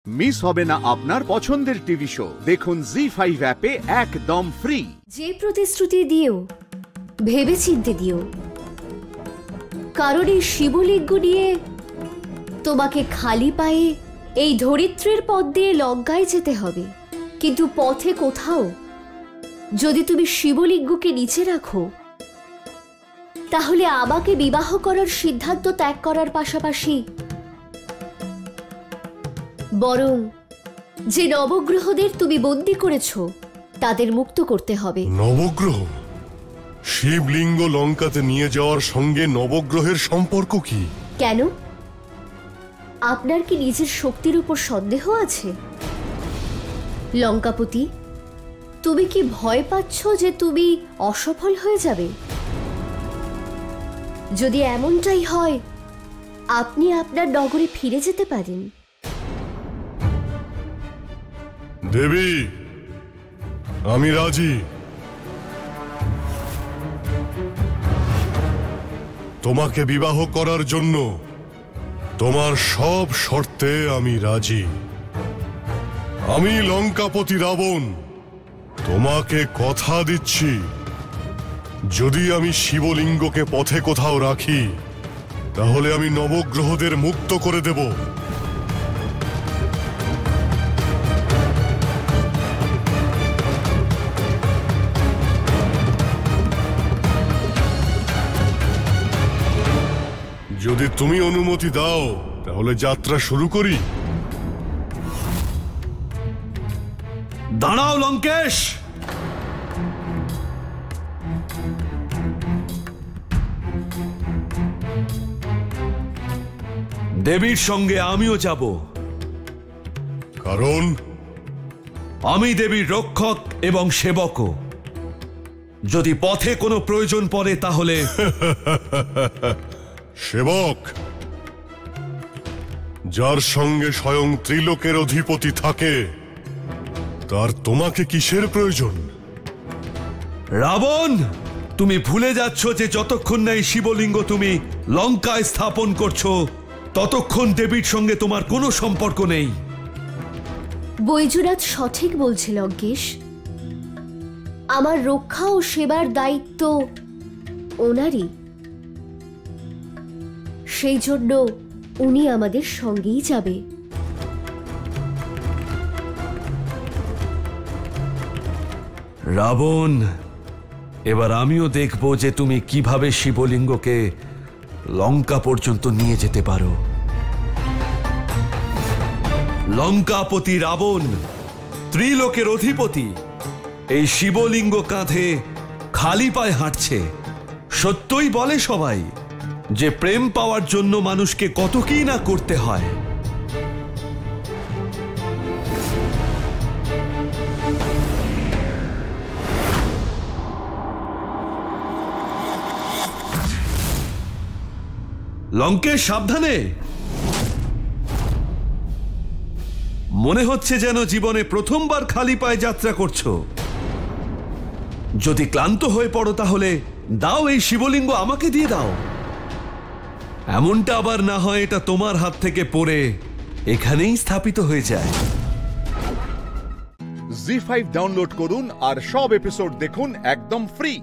Miss হবে না আপনার পছন্দের টিভি শো। দেখুন জি5 অ্যাপে একদম ফ্রি। যে প্রতিশ্রুতি দিও ভেবেচিন্তে দিও, কারণ এই শিবলিঙ্গ নিয়ে তোমাকে খালি পায়ে এই ধরিত্রীর পথ দিয়ে লঙ্কায় যেতে হবে। কিন্তু পথে কোথাও যদি তুমি শিবলিঙ্গকে নিচে রাখো, তাহলে আমাকে বিবাহ করার সিদ্ধান্ত ত্যাগ করার পাশাপাশি বরং যে নবগ্রহদের তুমি বন্দী করেছ তাদের মুক্ত করতে হবে। নবগ্রহ? শিবলিঙ্গ লঙ্কাতে নিয়ে যাওয়ার সঙ্গে নবগ্রহের সম্পর্ক কি? কেন, আপনার কি নিজের শক্তির উপর সন্দেহ আছে? লঙ্কাপতি, তুমি কি ভয় পাচ্ছ যে তুমি অসফল হয়ে যাবে? যদি এমনটাই হয়, আপনি আপনার নগরে ফিরে যেতে পারেন। দেবী, আমি রাজি। তোমাকে বিবাহ করার জন্য তোমার সব শর্তে আমি রাজি। আমি লঙ্কাপতি রাবণ তোমাকে কথা দিচ্ছি, যদি আমি শিবলিঙ্গকে পথে কোথাও রাখি, তাহলে আমি নবগ্রহদের মুক্ত করে দেব। যদি তুমি অনুমতি দাও, তাহলে যাত্রা শুরু করি। দাঁড়াও লঙ্কেশ! দেবীর সঙ্গে আমিও যাব। কারণ আমি দেবীর রক্ষক এবং সেবকও। যদি পথে কোনো প্রয়োজন পড়ে তাহলে সেবক? যার সঙ্গে স্বয়ং ত্রিলোকের অধিপতি থাকে, তার তোমাকে কিসের প্রয়োজন? রাবণ, তুমি ভুলে যাচ্ছ যে যতক্ষণ না এই শিবলিঙ্গ তুমি লঙ্কায় স্থাপন করছো, ততক্ষণ দেবীর সঙ্গে তোমার কোনো সম্পর্ক নেই। বৈজনাথ সঠিক বলছে লঙ্কেশ। আমার রক্ষা ও সেবার দায়িত্ব ওনারই। সেই জন্য উনি আমাদের সঙ্গেই যাবে। রাবণ, এবার আমিও দেখব যে তুমি কিভাবে শিবলিঙ্গকে লঙ্কা পর্যন্ত নিয়ে যেতে পারো। লঙ্কাপতি রাবণ, ত্রিলোকের অধিপতি, এই শিবলিঙ্গ কাঁধে খালি পায়ে হাঁটছে। সত্যই বলে সবাই যে প্রেম পাওয়ার জন্য মানুষকে কত কি না করতে হয়। লঙ্কেশ, সাবধানে! মনে হচ্ছে যেন জীবনে প্রথমবার খালি পায়ে যাত্রা করছো। যদি ক্লান্ত হয়ে পড়ো তাহলে দাও, এই শিবলিঙ্গ আমাকে দিয়ে দাও। এমনটা আবার না হয় এটা তোমার হাত থেকে পড়ে এখানেই স্থাপিত হয়ে যায়। জি5 ডাউনলোড করুন আর সব এপিসোড দেখুন একদম ফ্রি।